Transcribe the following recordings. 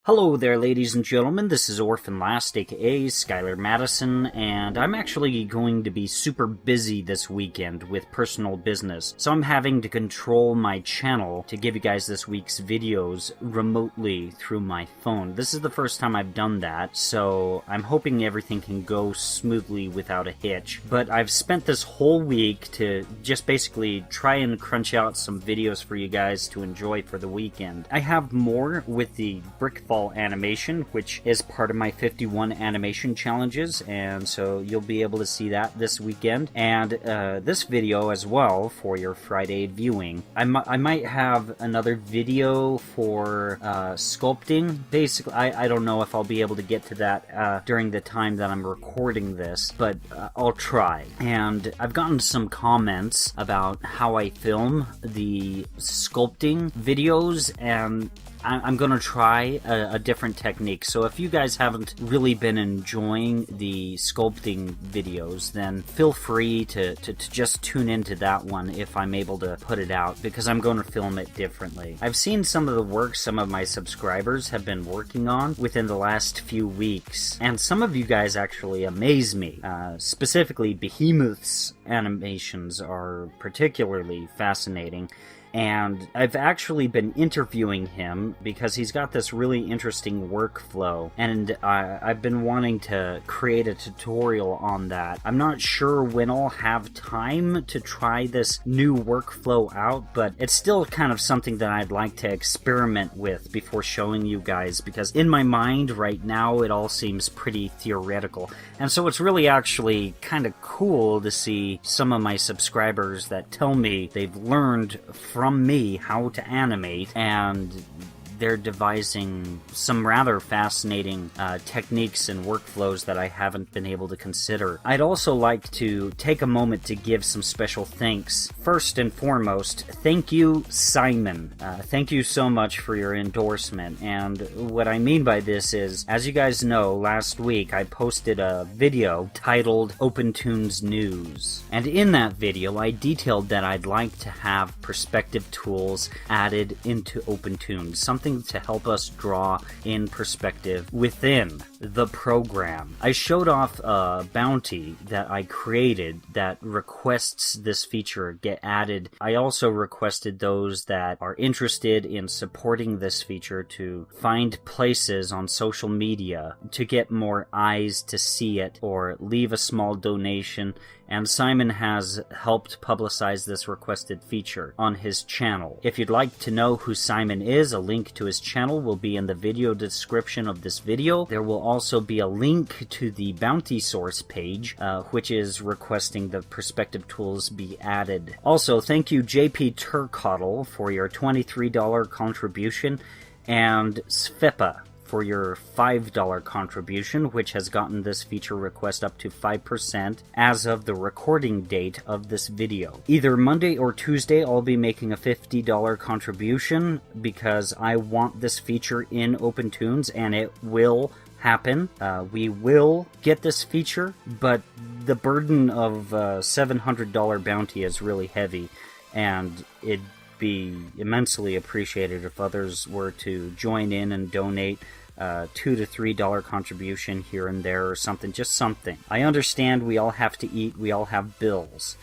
Hello there, ladies and gentlemen. This is Orphanlast, aka Skylar Madison, and I'm actually going to be super busy this weekend with personal business, so I'm having to control my channel to give you guys this week's videos remotely through my phone. This is the first time I've done that, so I'm hoping everything can go smoothly without a hitch. But I've spent this whole week to just basically try and crunch out some videos for you guys to enjoy for the weekend. I have more with the Brickfall animation, which is part of my 51 animation challenges, and so you'll be able to see that this weekend, and this video as well for your Friday viewing. I might have another video for sculpting. Basically, I don't know if I'll be able to get to that during the time that I'm recording this, but I'll try. And I've gotten some comments about how I film the sculpting videos, and I'm going to try a different technique. So if you guys haven't really been enjoying the sculpting videos, then feel free to just tune into that one if I'm able to put it out, because I'm going to film it differently. I've seen some of the work some of my subscribers have been working on within the last few weeks, and some of you guys actually amaze me. Specifically, Behemoth's animations are particularly fascinating. And I've actually been interviewing him because he's got this really interesting workflow, and I've been wanting to create a tutorial on that. I'm not sure when I'll have time to try this new workflow out, but it's still kind of something that I'd like to experiment with before showing you guys, because in my mind right now it all seems pretty theoretical. And so it's really actually kind of cool to see some of my subscribers that tell me they've learned from me how to animate, and they're devising some rather fascinating techniques and workflows that I haven't been able to consider. I'd also like to take a moment to give some special thanks. First and foremost, thank you, Simon. Thank you so much for your endorsement. And what I mean by this is, as you guys know, last week I posted a video titled OpenToon's News. And in that video, I detailed that I'd like to have perspective tools added into OpenToon, something to help us draw in perspective within the program. I showed off a bounty that I created that requests this feature get added. I also requested those that are interested in supporting this feature to find places on social media to get more eyes to see it or leave a small donation, and Simon has helped publicize this requested feature on his channel. If you'd like to know who Simon is, a link to his channel will be in the video description of this video. There will also be a link to the bounty source page, which is requesting the perspective tools be added. Also, thank you JP Turkottle for your $23 contribution, and Svepa for your $5 contribution, which has gotten this feature request up to 5% as of the recording date of this video. Either Monday or Tuesday, I'll be making a $50 contribution because I want this feature in OpenToons, and it will happen. We will get this feature, but the burden of a $700 bounty is really heavy, and it'd be immensely appreciated if others were to join in and donate $2 to $3 contribution here and there or something, just something. I understand we all have to eat, we all have bills.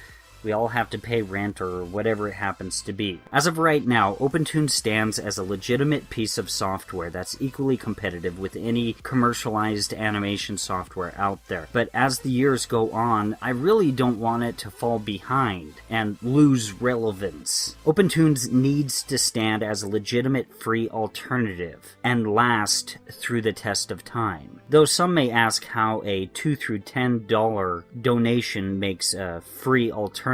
We all have to pay rent or whatever it happens to be. As of right now, OpenToon stands as a legitimate piece of software that's equally competitive with any commercialized animation software out there. But as the years go on, I really don't want it to fall behind and lose relevance. OpenToon needs to stand as a legitimate free alternative and last through the test of time. Though some may ask how a $2 through $10 donation makes a free alternative,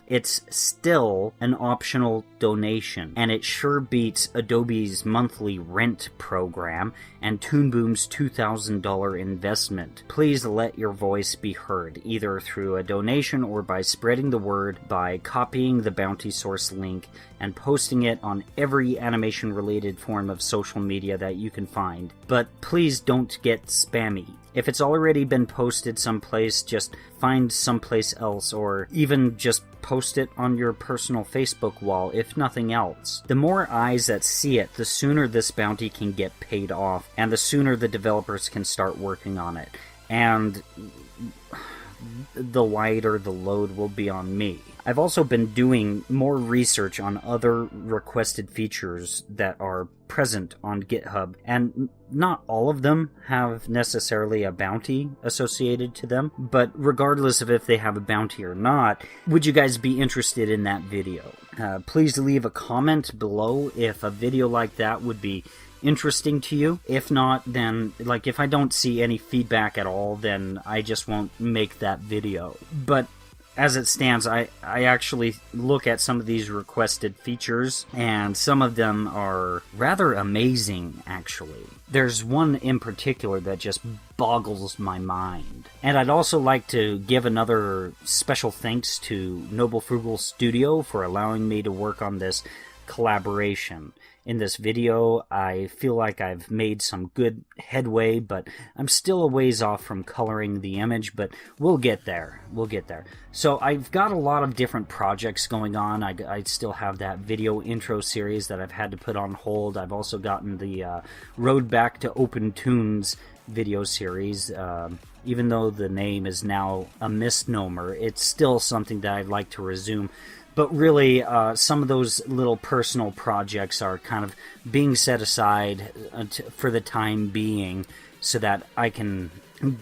it's still an optional donation, and it sure beats Adobe's monthly rent program and Toon Boom's $2,000 investment. Please let your voice be heard, either through a donation or by spreading the word by copying the bounty source link and posting it on every animation-related form of social media that you can find. But please don't get spammy. If it's already been posted someplace, just find someplace else, or even just post it on your personal Facebook wall, if nothing else. The more eyes that see it, the sooner this bounty can get paid off, and the sooner the developers can start working on it. And the lighter the load will be on me. I've also been doing more research on other requested features that are present on GitHub, and not all of them have necessarily a bounty associated to them, but regardless of if they have a bounty or not, would you guys be interested in that video? Please leave a comment below if a video like that would be interesting to you. If not, then, like, if I don't see any feedback at all, then I just won't make that video. But as it stands, I actually look at some of these requested features, and some of them are rather amazing, actually. There's one in particular that just boggles my mind. And I'd also like to give another special thanks to Noblefrugal Studio for allowing me to work on this collaboration. In this video, I feel like I've made some good headway, but I'm still a ways off from coloring the image, but we'll get there. We'll get there. So I've got a lot of different projects going on. I still have that video intro series that I've had to put on hold. I've also gotten the Road Back to Open Tunes video series. Even though the name is now a misnomer, it's still something that I'd like to resume. But really, some of those little personal projects are kind of being set aside for the time being, so that I can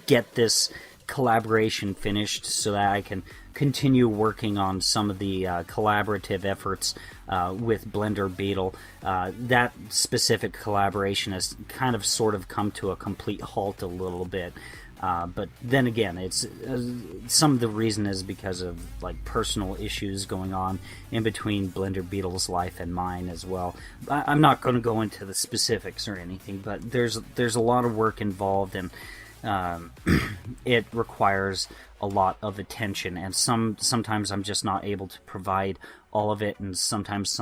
get this collaboration finished, so that I can continue working on some of the collaborative efforts with Blender Beetle. That specific collaboration has kind of sort of come to a complete halt a little bit. But then again, it's some of the reason is because of like personal issues going on in between Blender Beetle's life and mine as well. I'm not going to go into the specifics or anything, but there's a lot of work involved, and it requires a lot of attention, and sometimes I'm just not able to provide all of it, and sometimes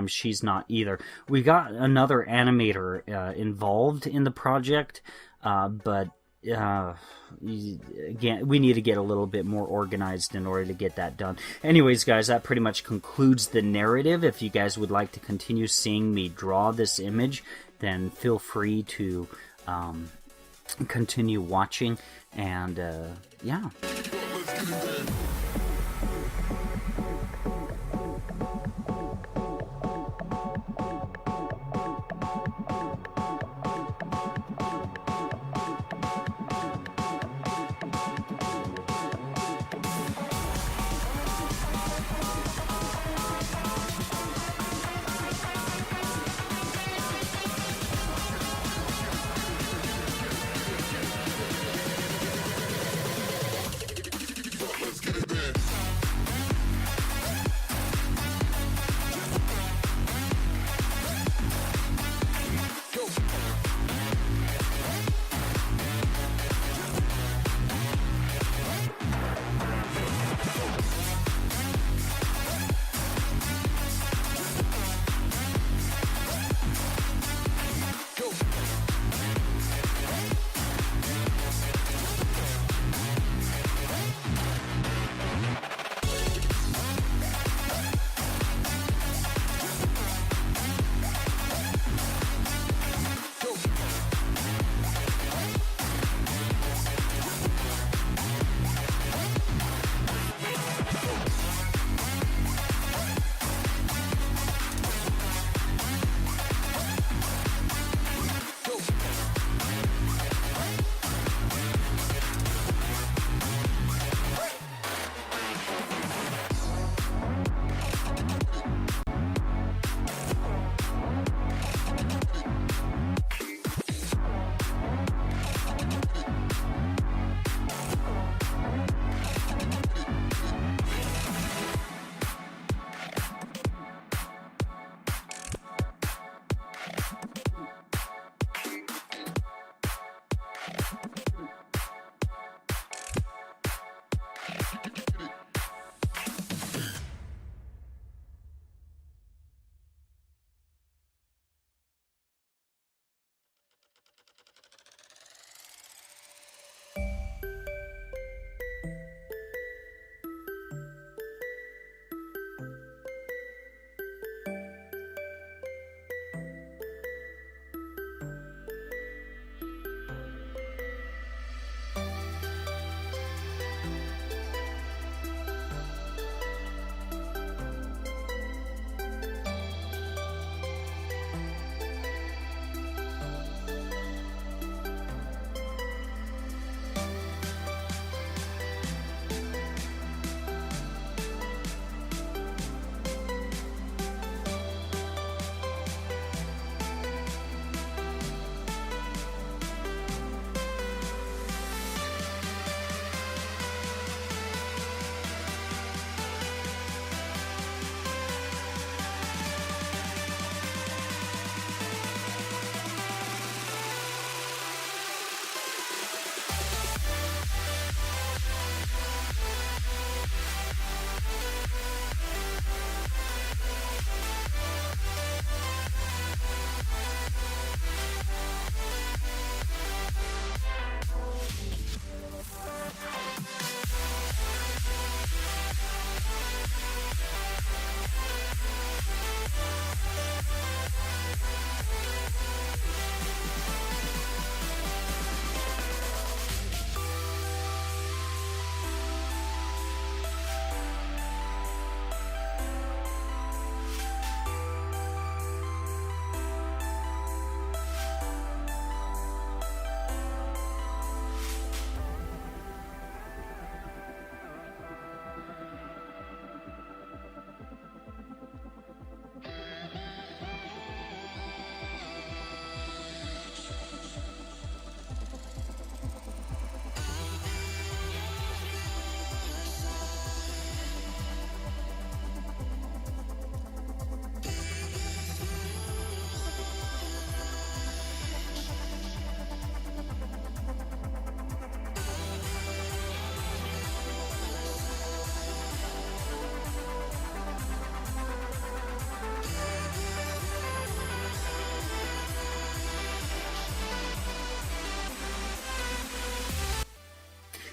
she's not either. We got another animator involved in the project, but again, we need to get a little bit more organized in order to get that done. Anyways, guys, that pretty much concludes the narrative. If you guys would like to continue seeing me draw this image, then feel free to continue watching, and yeah. Let's get it there.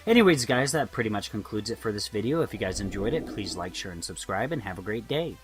Anyways, guys, that pretty much concludes it for this video. If you guys enjoyed it, please like, share, and subscribe, and have a great day.